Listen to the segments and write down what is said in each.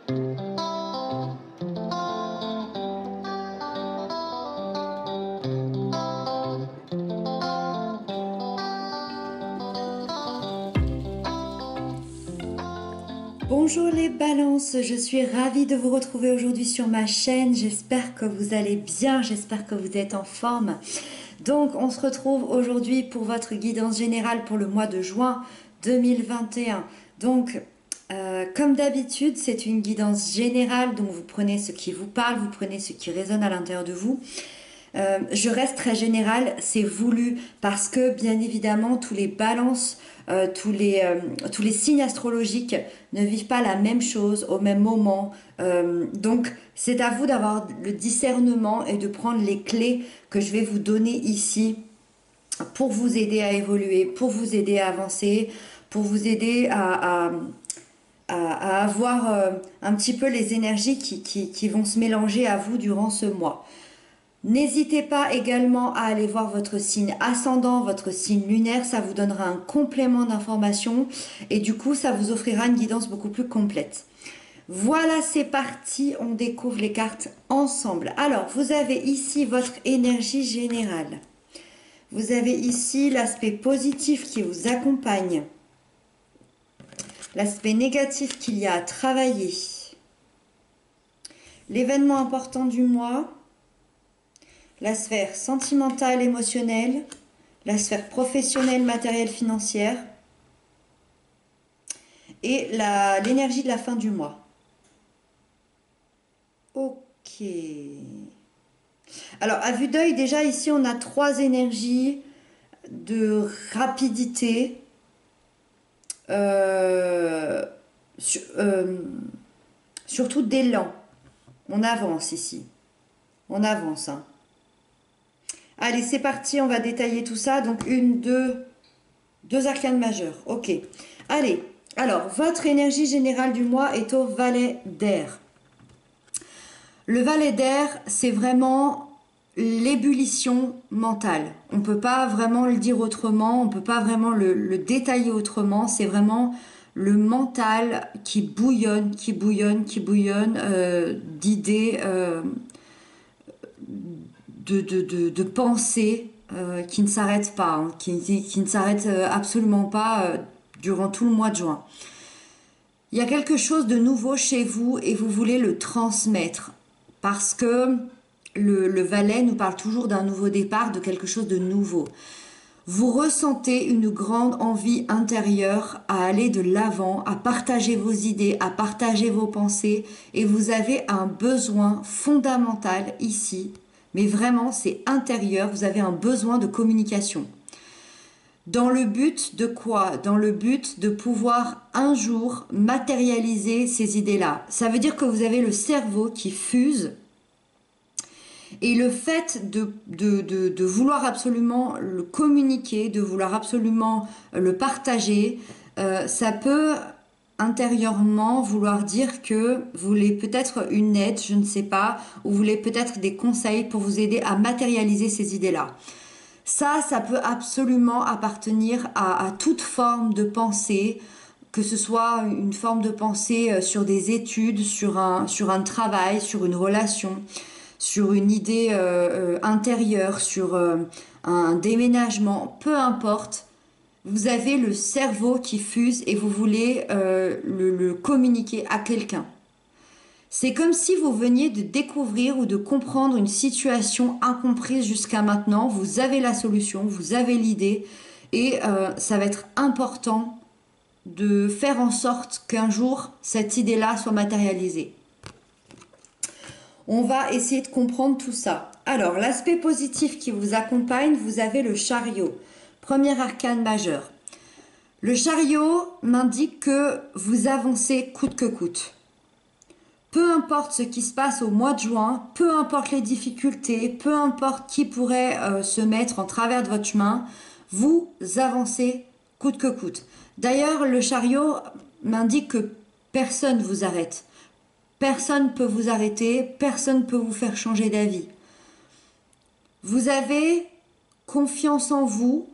Bonjour les balances, je suis ravie de vous retrouver aujourd'hui sur ma chaîne. J'espère que vous allez bien, j'espère que vous êtes en forme. Donc on se retrouve aujourd'hui pour votre guidance générale pour le mois de juin 2021. Donc comme d'habitude, c'est une guidance générale, donc vous prenez ce qui vous parle, vous prenez ce qui résonne à l'intérieur de vous. Je reste très générale, c'est voulu parce que bien évidemment tous les balances, tous les signes astrologiques ne vivent pas la même chose au même moment. Donc c'est à vous d'avoir le discernement et de prendre les clés que je vais vous donner ici pour vous aider à évoluer, pour vous aider à avancer, pour vous aider à avoir un petit peu les énergies qui vont se mélanger à vous durant ce mois. N'hésitez pas également à aller voir votre signe ascendant, votre signe lunaire, ça vous donnera un complément d'information et du coup ça vous offrira une guidance beaucoup plus complète. Voilà, c'est parti, on découvre les cartes ensemble. Alors, vous avez ici votre énergie générale. Vous avez ici l'aspect positif qui vous accompagne, l'aspect négatif qu'il y a à travailler, l'événement important du mois, la sphère sentimentale, émotionnelle, la sphère professionnelle, matérielle, financière et l'énergie de la fin du mois. Ok. Alors, à vue d'œil, déjà ici, on a trois énergies de rapidité, surtout d'élan. On avance ici. On avance, hein. Allez, c'est parti, on va détailler tout ça. Donc, deux arcanes majeures. Ok. Allez, alors, votre énergie générale du mois est au valet d'air. Le valet d'air, c'est vraiment l'ébullition mentale. On ne peut pas vraiment le dire autrement, on ne peut pas vraiment le détailler autrement. C'est vraiment le mental qui bouillonne, d'idées, de pensées qui ne s'arrêtent pas, hein, qui ne s'arrêtent absolument pas durant tout le mois de juin. Il y a quelque chose de nouveau chez vous et vous voulez le transmettre parce que le valet nous parle toujours d'un nouveau départ, de quelque chose de nouveau. Vous ressentez une grande envie intérieure à aller de l'avant, à partager vos idées, à partager vos pensées et vous avez un besoin fondamental ici, mais vraiment c'est intérieur, vous avez un besoin de communication. Dans le but de quoi? Dans le but de pouvoir un jour matérialiser ces idées-là. Ça veut dire que vous avez le cerveau qui fuse et le fait de vouloir absolument le communiquer, de vouloir absolument le partager, ça peut intérieurement vouloir dire que vous voulez peut-être une aide, je ne sais pas, ou vous voulez peut-être des conseils pour vous aider à matérialiser ces idées-là. Ça peut absolument appartenir à toute forme de pensée, que ce soit une forme de pensée sur des études, sur un travail, sur une relation, sur une idée intérieure, sur un déménagement, peu importe. Vous avez le cerveau qui fuse et vous voulez le communiquer à quelqu'un. C'est comme si vous veniez de découvrir ou de comprendre une situation incomprise jusqu'à maintenant. Vous avez la solution, vous avez l'idée et ça va être important de faire en sorte qu'un jour cette idée-là soit matérialisée. On va essayer de comprendre tout ça. Alors, l'aspect positif qui vous accompagne, vous avez le chariot, premier arcane majeur. Le chariot m'indique que vous avancez coûte que coûte. Peu importe ce qui se passe au mois de juin, peu importe les difficultés, peu importe qui pourrait se mettre en travers de votre chemin, vous avancez coûte que coûte. D'ailleurs, le chariot m'indique que personne ne vous arrête. Personne ne peut vous arrêter, personne ne peut vous faire changer d'avis. Vous avez confiance en vous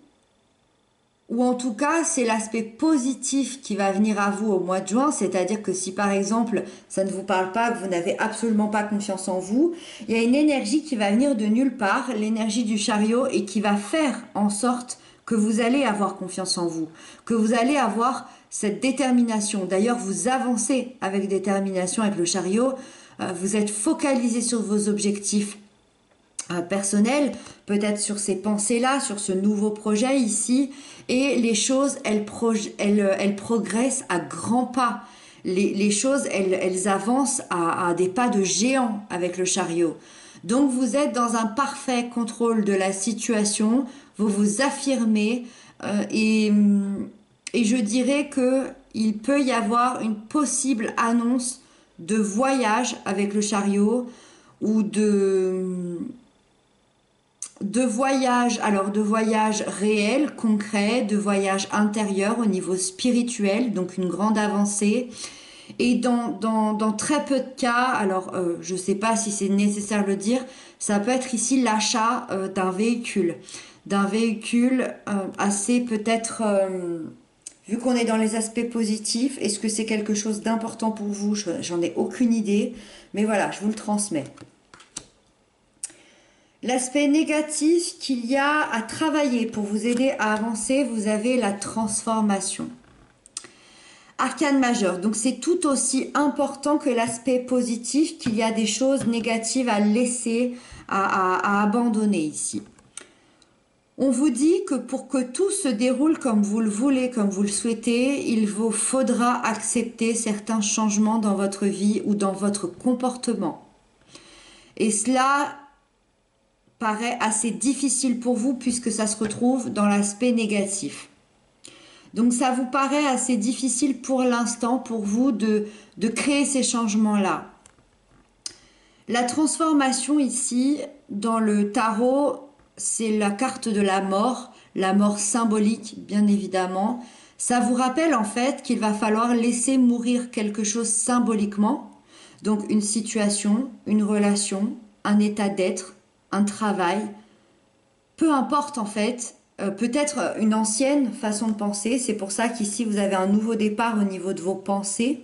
ou en tout cas c'est l'aspect positif qui va venir à vous au mois de juin, c'est-à-dire que si par exemple ça ne vous parle pas, que vous n'avez absolument pas confiance en vous, il y a une énergie qui va venir de nulle part, l'énergie du chariot, et qui va faire en sorte que vous allez avoir confiance en vous, que vous allez avoir cette détermination. D'ailleurs, vous avancez avec détermination avec le chariot, vous êtes focalisé sur vos objectifs personnel, peut-être sur ces pensées-là, sur ce nouveau projet ici, et les choses, elles progressent à grands pas. Les choses, elles avancent à des pas de géant avec le chariot. Donc vous êtes dans un parfait contrôle de la situation, vous vous affirmez, et je dirais que il peut y avoir une possible annonce de voyage avec le chariot, ou de voyage, alors de voyage réel, concret, de voyage intérieur au niveau spirituel, donc une grande avancée. Et dans très peu de cas, alors je ne sais pas si c'est nécessaire de le dire, ça peut être ici l'achat d'un véhicule assez peut-être, vu qu'on est dans les aspects positifs, est-ce que c'est quelque chose d'important pour vous? J'en ai aucune idée, mais voilà, je vous le transmets. L'aspect négatif qu'il y a à travailler pour vous aider à avancer, vous avez la transformation. Arcane majeur, donc c'est tout aussi important que l'aspect positif, qu'il y a des choses négatives à laisser, à abandonner ici. On vous dit que pour que tout se déroule comme vous le voulez, comme vous le souhaitez, il vous faudra accepter certains changements dans votre vie ou dans votre comportement. Et cela paraît assez difficile pour vous puisque ça se retrouve dans l'aspect négatif. Donc ça vous paraît assez difficile pour l'instant pour vous de créer ces changements-là. La transformation ici, dans le tarot, c'est la carte de la mort symbolique bien évidemment. Ça vous rappelle en fait qu'il va falloir laisser mourir quelque chose symboliquement, donc une situation, une relation, un état d'être, un travail, peu importe en fait, peut-être une ancienne façon de penser, c'est pour ça qu'ici vous avez un nouveau départ au niveau de vos pensées.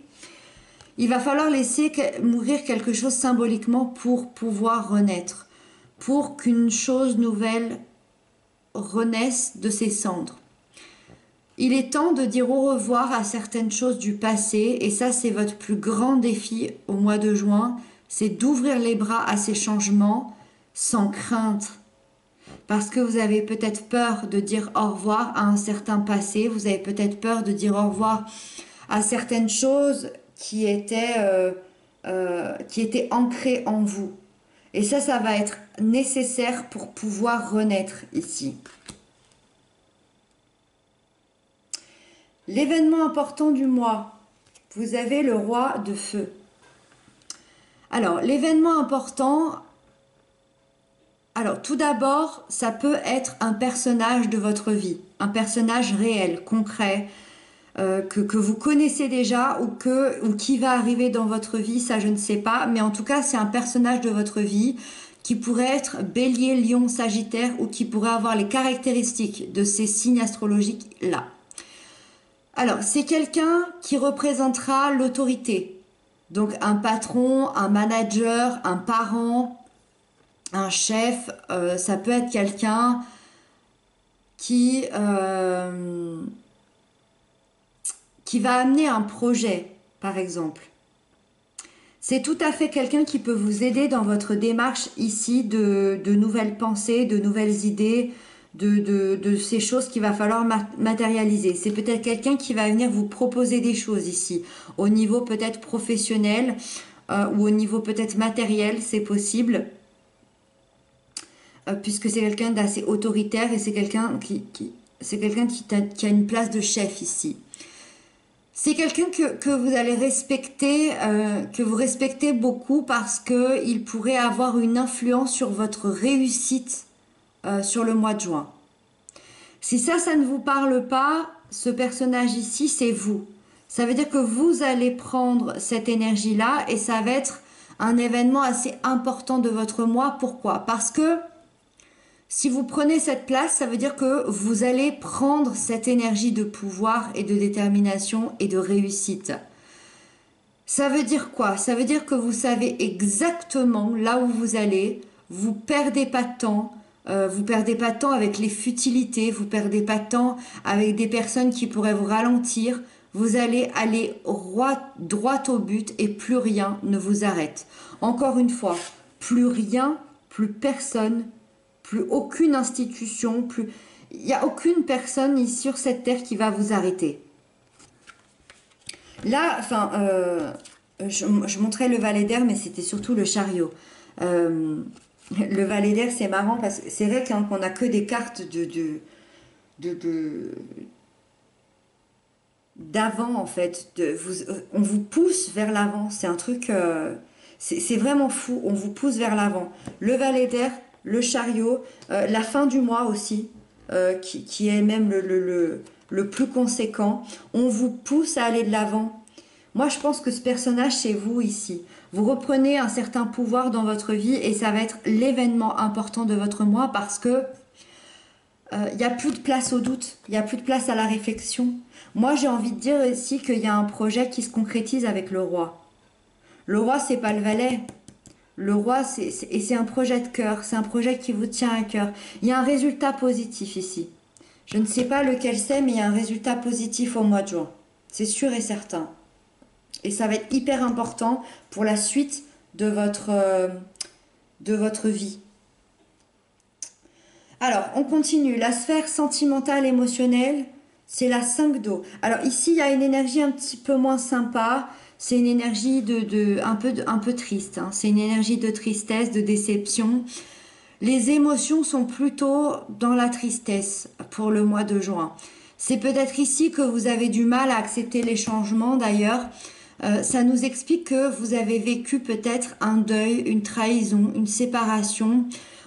Il va falloir laisser mourir quelque chose symboliquement pour pouvoir renaître, pour qu'une chose nouvelle renaisse de ses cendres. Il est temps de dire au revoir à certaines choses du passé, et ça c'est votre plus grand défi au mois de juin, c'est d'ouvrir les bras à ces changements sans crainte. Parce que vous avez peut-être peur de dire au revoir à un certain passé, vous avez peut-être peur de dire au revoir à certaines choses qui étaient ancrées en vous. Et ça va être nécessaire pour pouvoir renaître ici. L'événement important du mois, vous avez le roi de feu. Alors, l'événement important, alors tout d'abord, ça peut être un personnage de votre vie, un personnage réel, concret, que vous connaissez déjà ou qui va arriver dans votre vie, ça je ne sais pas, mais en tout cas c'est un personnage de votre vie qui pourrait être Bélier, Lion, Sagittaire ou qui pourrait avoir les caractéristiques de ces signes astrologiques-là. Alors, c'est quelqu'un qui représentera l'autorité. Donc, un patron, un manager, un parent, un chef, ça peut être quelqu'un qui va amener un projet, par exemple. C'est tout à fait quelqu'un qui peut vous aider dans votre démarche ici de nouvelles pensées, de nouvelles idées, de ces choses qu'il va falloir matérialiser. C'est peut-être quelqu'un qui va venir vous proposer des choses ici, au niveau peut-être professionnel ou au niveau peut-être matériel, c'est possible, puisque c'est quelqu'un d'assez autoritaire et c'est quelqu'un qui a une place de chef ici. C'est quelqu'un que vous allez respecter, que vous respectez beaucoup parce qu'il pourrait avoir une influence sur votre réussite sur le mois de juin. Si ça ne vous parle pas, ce personnage ici, c'est vous. Ça veut dire que vous allez prendre cette énergie-là et ça va être un événement assez important de votre mois. Pourquoi? Parce que Si vous prenez cette place, ça veut dire que vous allez prendre cette énergie de pouvoir et de détermination et de réussite. Ça veut dire quoi? Ça veut dire que vous savez exactement là où vous allez, vous perdez pas de temps, vous perdez pas de temps avec les futilités, vous perdez pas de temps avec des personnes qui pourraient vous ralentir. Vous allez aller droit au but et plus rien ne vous arrête. Encore une fois, plus rien, plus personne, plus aucune institution, plus... Il n'y a aucune personne ici sur cette terre qui va vous arrêter. Là, enfin, je montrais le valet d'air, mais c'était surtout le chariot. Le valet d'air, c'est marrant parce que c'est vrai qu'on n'a que des cartes d'avant, en fait. On vous pousse vers l'avant. C'est un truc... c'est vraiment fou. On vous pousse vers l'avant. Le valet d'air, le chariot, la fin du mois aussi, qui est même le plus conséquent. On vous pousse à aller de l'avant. Moi, je pense que ce personnage, c'est vous ici. Vous reprenez un certain pouvoir dans votre vie et ça va être l'événement important de votre mois parce que il n'y a plus de place au doute, il n'y a plus de place à la réflexion. Moi, j'ai envie de dire ici qu'il y a un projet qui se concrétise avec le roi. Le roi, c'est pas le valet. Le roi, c'est un projet de cœur, c'est un projet qui vous tient à cœur. Il y a un résultat positif ici. Je ne sais pas lequel c'est, mais il y a un résultat positif au mois de juin. C'est sûr et certain. Et ça va être hyper important pour la suite de votre vie. Alors, on continue. La sphère sentimentale, émotionnelle, c'est la 5 d'eau. Alors ici, il y a une énergie un petit peu moins sympa. C'est une énergie un peu triste. Hein. C'est une énergie de tristesse, de déception. Les émotions sont plutôt dans la tristesse pour le mois de juin. C'est peut-être ici que vous avez du mal à accepter les changements d'ailleurs. Ça nous explique que vous avez vécu peut-être un deuil, une trahison, une séparation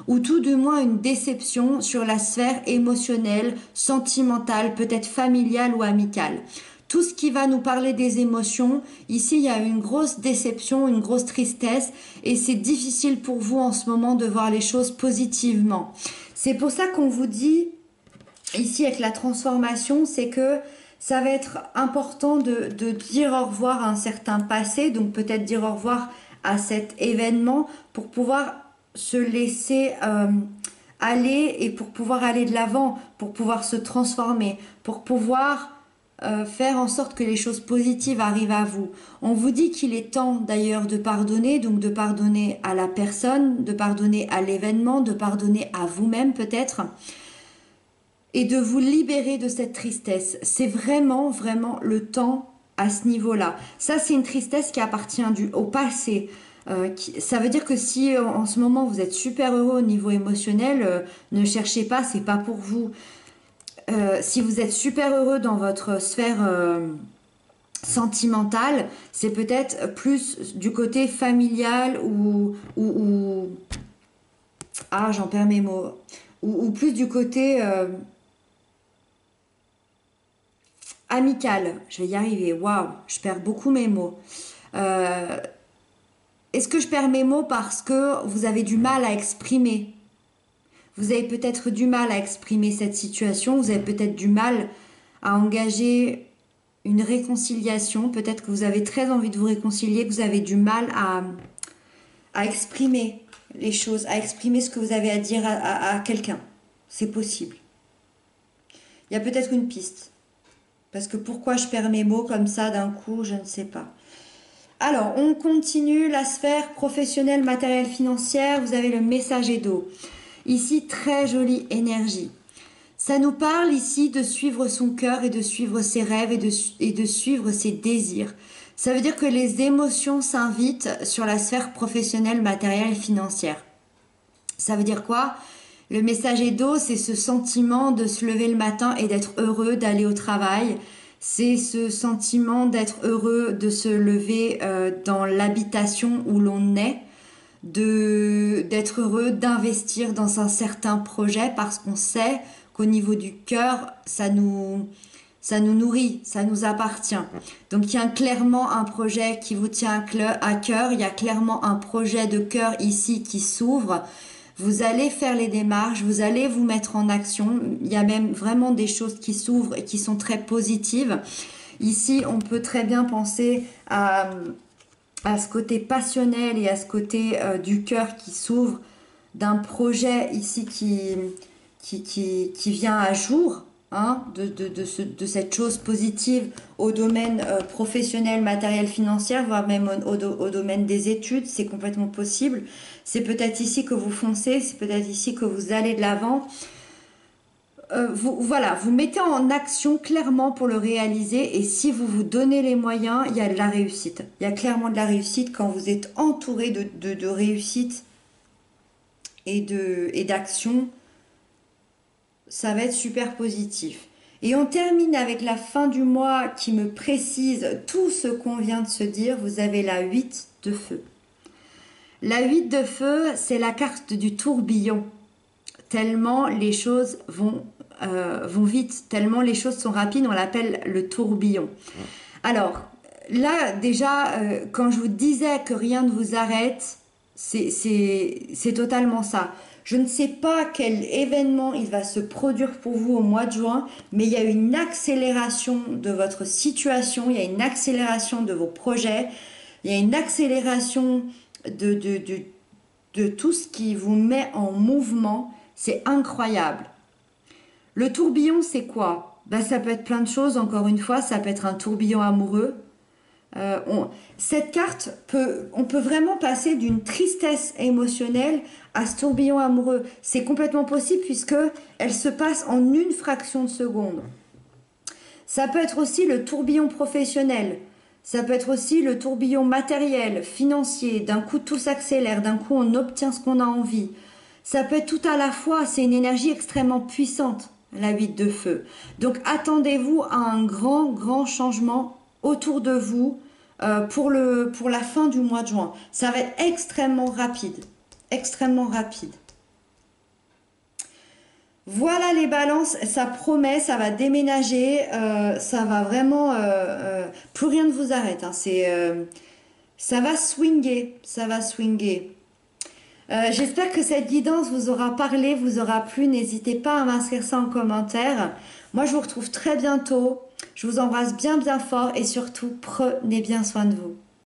ou tout du moins une déception sur la sphère émotionnelle, sentimentale, peut-être familiale ou amicale. Tout ce qui va nous parler des émotions, ici il y a une grosse déception, une grosse tristesse et c'est difficile pour vous en ce moment de voir les choses positivement. C'est pour ça qu'on vous dit ici avec la transformation, c'est que ça va être important de dire au revoir à un certain passé, donc peut-être dire au revoir à cet événement pour pouvoir se laisser aller et pour pouvoir aller de l'avant, pour pouvoir se transformer, pour pouvoir faire en sorte que les choses positives arrivent à vous. On vous dit qu'il est temps d'ailleurs de pardonner, donc de pardonner à la personne, de pardonner à l'événement, de pardonner à vous-même peut-être, et de vous libérer de cette tristesse. C'est vraiment, vraiment le temps à ce niveau-là. Ça, c'est une tristesse qui appartient au passé. Ça veut dire que si en ce moment vous êtes super heureux au niveau émotionnel, ne cherchez pas, c'est pas pour vous. Si vous êtes super heureux dans votre sphère sentimentale, c'est peut-être plus du côté familial ah, j'en perds mes mots. Ou plus du côté amical. Je vais y arriver. Waouh, je perds beaucoup mes mots. Est-ce que je perds mes mots parce que vous avez du mal à exprimer? Vous avez peut-être du mal à exprimer cette situation, vous avez peut-être du mal à engager une réconciliation, peut-être que vous avez très envie de vous réconcilier, que vous avez du mal à exprimer les choses, à exprimer ce que vous avez à dire à quelqu'un. C'est possible. Il y a peut-être une piste. Parce que pourquoi je perds mes mots comme ça d'un coup, je ne sais pas. Alors, on continue la sphère professionnelle, matérielle, financière. Vous avez le messager d'eau. Ici, très jolie énergie. Ça nous parle ici de suivre son cœur et de suivre ses rêves et de suivre ses désirs. Ça veut dire que les émotions s'invitent sur la sphère professionnelle, matérielle et financière. Ça veut dire quoi? Le messager d'eau, c'est ce sentiment de se lever le matin et d'être heureux d'aller au travail. C'est ce sentiment d'être heureux de se lever dans l'habitation où l'on est, d'être heureux d'investir dans un certain projet parce qu'on sait qu'au niveau du cœur, ça nous nourrit, ça nous appartient. Donc il y a clairement un projet qui vous tient à cœur, il y a clairement un projet de cœur ici qui s'ouvre. vous allez faire les démarches, vous allez vous mettre en action. Il y a même vraiment des choses qui s'ouvrent et qui sont très positives. Ici, on peut très bien penser à ce côté passionnel et à ce côté du cœur qui s'ouvre d'un projet ici qui vient à jour, hein, de cette chose positive au domaine professionnel, matériel, financier, voire même au domaine des études. C'est complètement possible. C'est peut-être ici que vous foncez, c'est peut-être ici que vous allez de l'avant. Voilà, vous mettez en action clairement pour le réaliser, et si vous vous donnez les moyens, il y a de la réussite. Il y a clairement de la réussite quand vous êtes entouré de réussite et d'action. Ça va être super positif. Et on termine avec la fin du mois qui me précise tout ce qu'on vient de se dire. Vous avez la 8 de feu. La 8 de feu, c'est la carte du tourbillon. Tellement les choses vont vite, tellement les choses sont rapides, on l'appelle le tourbillon. Alors, là, déjà, quand je vous disais que rien ne vous arrête, c'est totalement ça. Je ne sais pas quel événement il va se produire pour vous au mois de juin, mais il y a une accélération de votre situation, il y a une accélération de vos projets, il y a une accélération de tout ce qui vous met en mouvement. C'est incroyable. Le tourbillon, c'est quoi? Ben, ça peut être plein de choses, encore une fois, ça peut être un tourbillon amoureux. Cette carte, on peut vraiment passer d'une tristesse émotionnelle à ce tourbillon amoureux. C'est complètement possible puisque elle se passe en une fraction de seconde. Ça peut être aussi le tourbillon professionnel. Ça peut être aussi le tourbillon matériel, financier. D'un coup, tout s'accélère. D'un coup, on obtient ce qu'on a envie. Ça peut être tout à la fois. C'est une énergie extrêmement puissante, la 8 de feu. Donc, attendez-vous à un grand changement autour de vous pour la fin du mois de juin. Ça va être extrêmement rapide. Extrêmement rapide. Voilà les balances, ça promet, ça va déménager, ça va vraiment, plus rien ne vous arrête, hein, ça va swinguer, ça va swinguer. J'espère que cette guidance vous aura parlé, vous aura plu, n'hésitez pas à m'inscrire ça en commentaire. Moi je vous retrouve très bientôt, je vous embrasse bien fort et surtout prenez bien soin de vous.